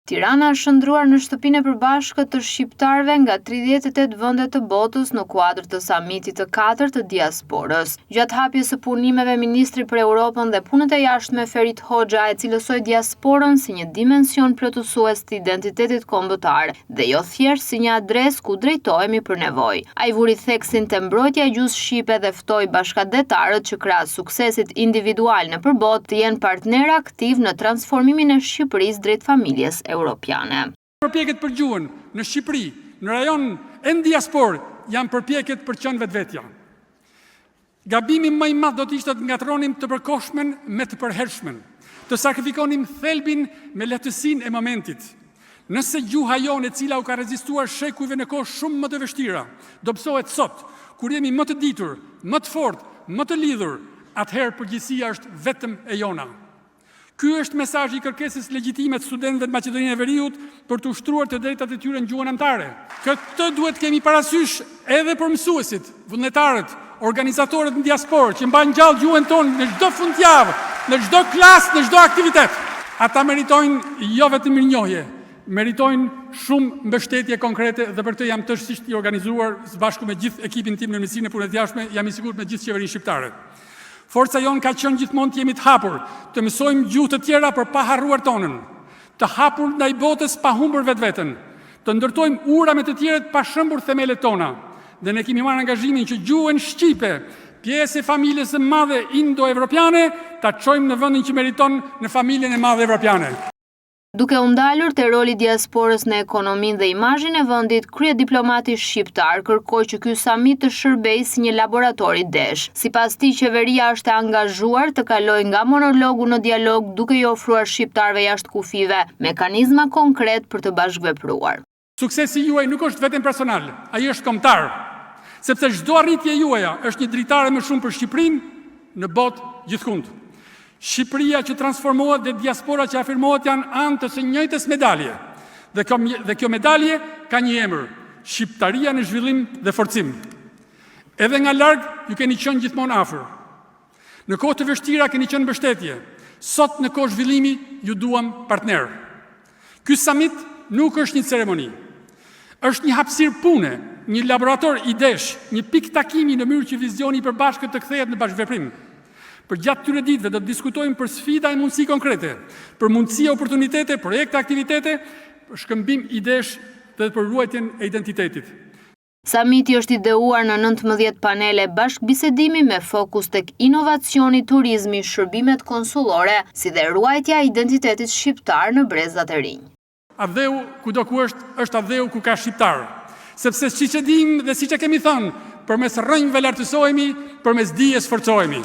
Tirana është shndruar në shtëpinë e përbashkët të shqiptarëve nga 38 vende të botës në kuadër të samitit të 4 të diasporës. Gjatë hapjes së punimeve, ministri për Europën dhe punët e jashtme Ferit Hoxha e cilësoi diasporën si një dimension plotësues të identitetit kombëtar dhe jo thjesht si një adresë ku drejtohemi për nevojë. Ai vuri theksin te mbrojtja e gjuhës shqipe dhe ftoi bashkëdetarët që krahas suksesit individual në përbot të jenë partner aktiv në transformimin e Shqipërisë drejt familjes europiane. Përpjekjet për gjuhën në Shqipëri, në rajon e në diasporë, janë përpjekjet për qenë vetvetja. Gabimi më i madh do të ishte të ngatronim të përkohshmen me të përhershmen, të sakrifikonim thelbin me lehtësinë e momentit. Nëse gjuha jonë e cila u ka rezistuar shekujve në kohë shumë më të vështira, dobësohet sot, kur jemi më të ditur, më të fortë, më të lidhur, atëherë përgjegjësia është vetëm e jona. Ky është mesazhi i kërkesës legjitime të studentëve të Maqedonisë e Veriut për të ushtruar të drejtat e tyre në gjuhën anëtare. Këtë duhet kemi parasysh edhe për mësuesit, vullnetarët, organizatorët në diasporë që mbajnë gjallë gjuhën tonë në çdo fundjavë, në çdo klasë, në çdo aktivitet. Ata meritojnë jo vetëm mirënjohje, meritojnë shumë mbështetje konkrete dhe për këtë jam tërësisht i organizuar së bashku me gjithë ekipin tim në Ministrinë e Punëve të Jashtme, jam i sigurt me gjithë qeverinë shqiptare. Forca jonë ka qenë gjithmonë të jemi të hapur, të mësojmë gjuhë të tjera për pa harruar tonën, të hapur ndaj botës pa humbur vetveten, të ndërtojmë ura me të tjerët pa shëmbur themelet tona. Dhe ne kemi marrë angazhimin që gjuhën shqipe, pjesë e familjes së madhe indo-evropiane, ta çojmë në vendin që meriton në familjen e madhe evropiane. Duke u ndalur te roli i diasporës në ekonominë dhe imazhin e vendit, kryediplomati shqiptar kërkoi që ky samit të shërbejë si një laborator i desh. Sipas tij, qeveria është e angazhuar të kalojë nga monologu në dialog duke i ofruar shqiptarëve jashtë kufive mekanizma konkret për të bashkëvepruar. Suksesi juaj nuk është vetëm personal, ai është kombëtar, sepse çdo arritje juaja është një dritare më shumë për Shqipërinë në botë gjithkund. Shqipëria që transformohet dhe diaspora që afirmohet janë anë të së njëjtës medalje. Dhe kjo medalje ka një emër, Shqiptaria në zhvillim dhe forcim. Edhe nga larg ju keni qenë gjithmonë afër. Në kohë të vështira keni qenë mbështetje. Sot në kohë zhvillimi ju duam partner. Ky summit nuk është një ceremoni. Është një hapësirë pune, një laborator idesh, një pikë takimi në mënyrë që vizioni i përbashkët të kthehet në bashkëveprim. Për gjatë këtyre ditëve do të diskutojmë për sfida e mundësi konkrete, për mundësi e oportunitete, projekte, aktivitete, për shkëmbim idesh dhe për ruajtjen e identitetit. Samiti është ideuar në 19 panele bashkëbisedimi me fokus tek inovacioni, turizmi, shërbimet konsullore, si dhe ruajtja e identitetit shqiptar në brezat e rinj. Adheu kudo ku është adheu ku ka shqiptar. Sepse siç e dim dhe siç e kemi thënë, përmes rrënjve lartësohemi, përmes dijes forcohemi.